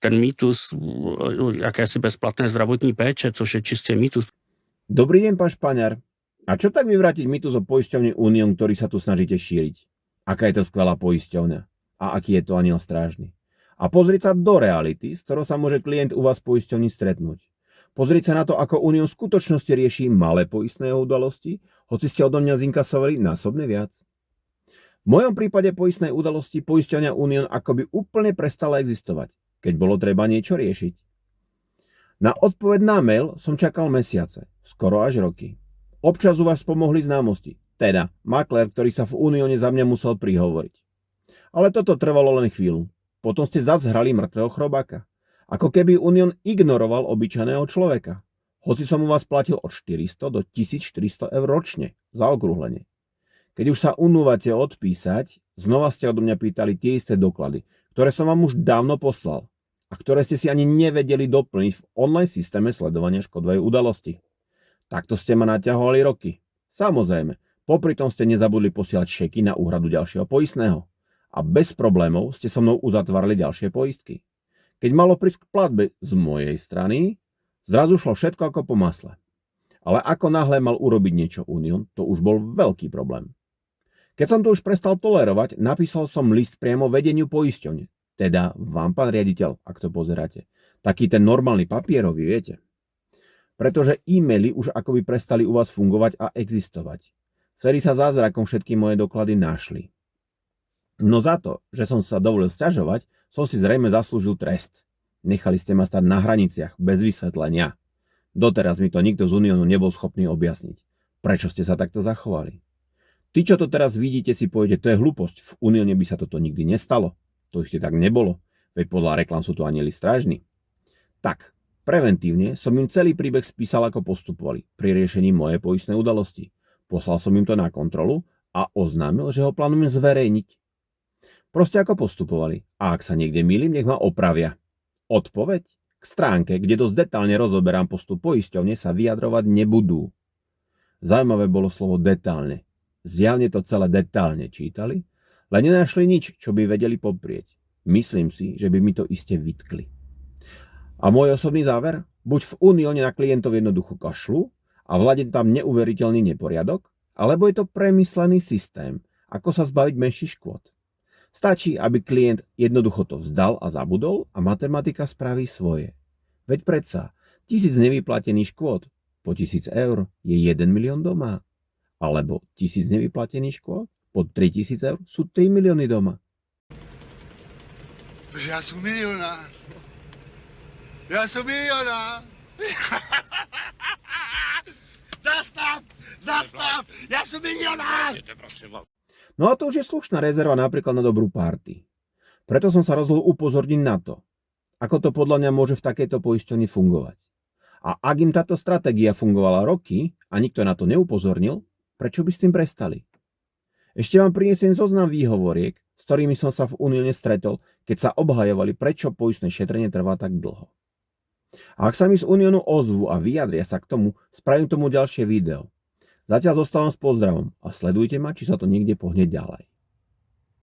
ten mýtus jakési bezplatné zdravotní péče, což je čistě mýtus. Dobrý deň, pán Špaňar. A čo tak vyvrátiť mýtus o poisťovni Unión, ktorý sa tu snažíte šíriť? Aká je to skvelá poisťovňa? A aký je to aniel strážny? A pozrieť sa do reality, s ktorou sa môže klient u vás v poisťovni stretnúť. Pozrieť sa na to, ako Unión v skutočnosti rieši malé poistné udalosti, hoci ste odo mňa zinkasovali násobne viac. V mojom prípade poistnej udalosti poisťovňa Unión akoby úplne prestala existovať, keď bolo treba niečo riešiť. Na odpoveď na mail som čakal mesiace, skoro až roky. Občas u vás pomohli známosti, teda maklér, ktorý sa v Unióne za mňa musel prihovoriť. Ale toto trvalo len chvíľu. Potom ste zase hrali mŕtvého chrobáka. Ako keby Unión ignoroval obyčajného človeka. Hoci som u vás platil od 400 do 1400 eur ročne za okrúhlenie. Keď už sa unúvate odpísať, znova ste odo mňa pýtali tie isté doklady, ktoré som vám už dávno poslal a ktoré ste si ani nevedeli doplniť v online systéme sledovania škodovej udalosti. Takto ste ma naťahovali roky. Samozrejme, popri tom ste nezabudli posielať šeky na úhradu ďalšieho poistného. A bez problémov ste so mnou uzatvárali ďalšie poistky. Keď malo prísť k platbe z mojej strany, zrazu šlo všetko ako po masle. Ale ako náhle mal urobiť niečo Unión, to už bol veľký problém. Keď som to už prestal tolerovať, napísal som list priamo vedeniu poisťovne. Teda vám, pán riaditeľ, ak to pozeráte. Taký ten normálny papierový, viete. Pretože e-maily už akoby prestali u vás fungovať a existovať. Vtedy sa zázrakom všetky moje doklady našli. No za to, že som sa dovolil sťažovať, som si zrejme zaslúžil trest. Nechali ste ma stať na hraniciach, bez vysvetlenia. Doteraz mi to nikto z Uniónu nebol schopný objasniť. Prečo ste sa takto zachovali? Tí, čo to teraz vidíte, si poviete, to je hlúposť. V Unióne by sa toto nikdy nestalo. To ešte tak nebolo, veď podľa reklám sú to anieli strážni. Tak, preventívne som im celý príbeh spísal, ako postupovali pri riešení mojej poistnej udalosti. Poslal som im to na kontrolu a oznámil, že ho plánujem zverejniť. Proste ako postupovali. A ak sa niekde mýlim, nech ma opravia. Odpoveď? K stránke, kde dosť detálne rozoberám postup poisťovne, sa vyjadrovať nebudú. Zaujímavé bolo slovo detálne. Zjavne to celé detálne čítali, len nenašli nič, čo by vedeli poprieť. Myslím si, že by mi to iste vytkli. A môj osobný záver? Buď v Unióne na klientov jednoducho kašľú a vládne tam neuveriteľný neporiadok, alebo je to premyslený systém, ako sa zbaviť menších škôd. Stačí, aby klient jednoducho to vzdal a zabudol a matematika spraví svoje. Veď predsa 1000 nevyplatených škôd po 1000 eur je 1 milión doma. Alebo 1000 nevyplatených škôd pod 3000 eur sú 3 milióny doma. Ja som milionár. Ja som milionár. Zastav! Ja som milionár. No a to už je slušná rezerva napríklad na dobrú party. Preto som sa rozhodol upozorniť na to, ako to podľa mňa môže v takejto poisťovni fungovať. A ak im táto stratégia fungovala roky a nikto na to neupozornil, prečo by s tým prestali? Ešte vám prinesiem zoznam výhovoriek, s ktorými som sa v Unióne stretol, keď sa obhajovali, prečo poistné šetrenie trvá tak dlho. A ak sa mi z Uniónu ozvu a vyjadria sa k tomu, spravím tomu ďalšie video. Zatiaľ zostávam s pozdravom a sledujte ma, či sa to niekde pohne ďalej.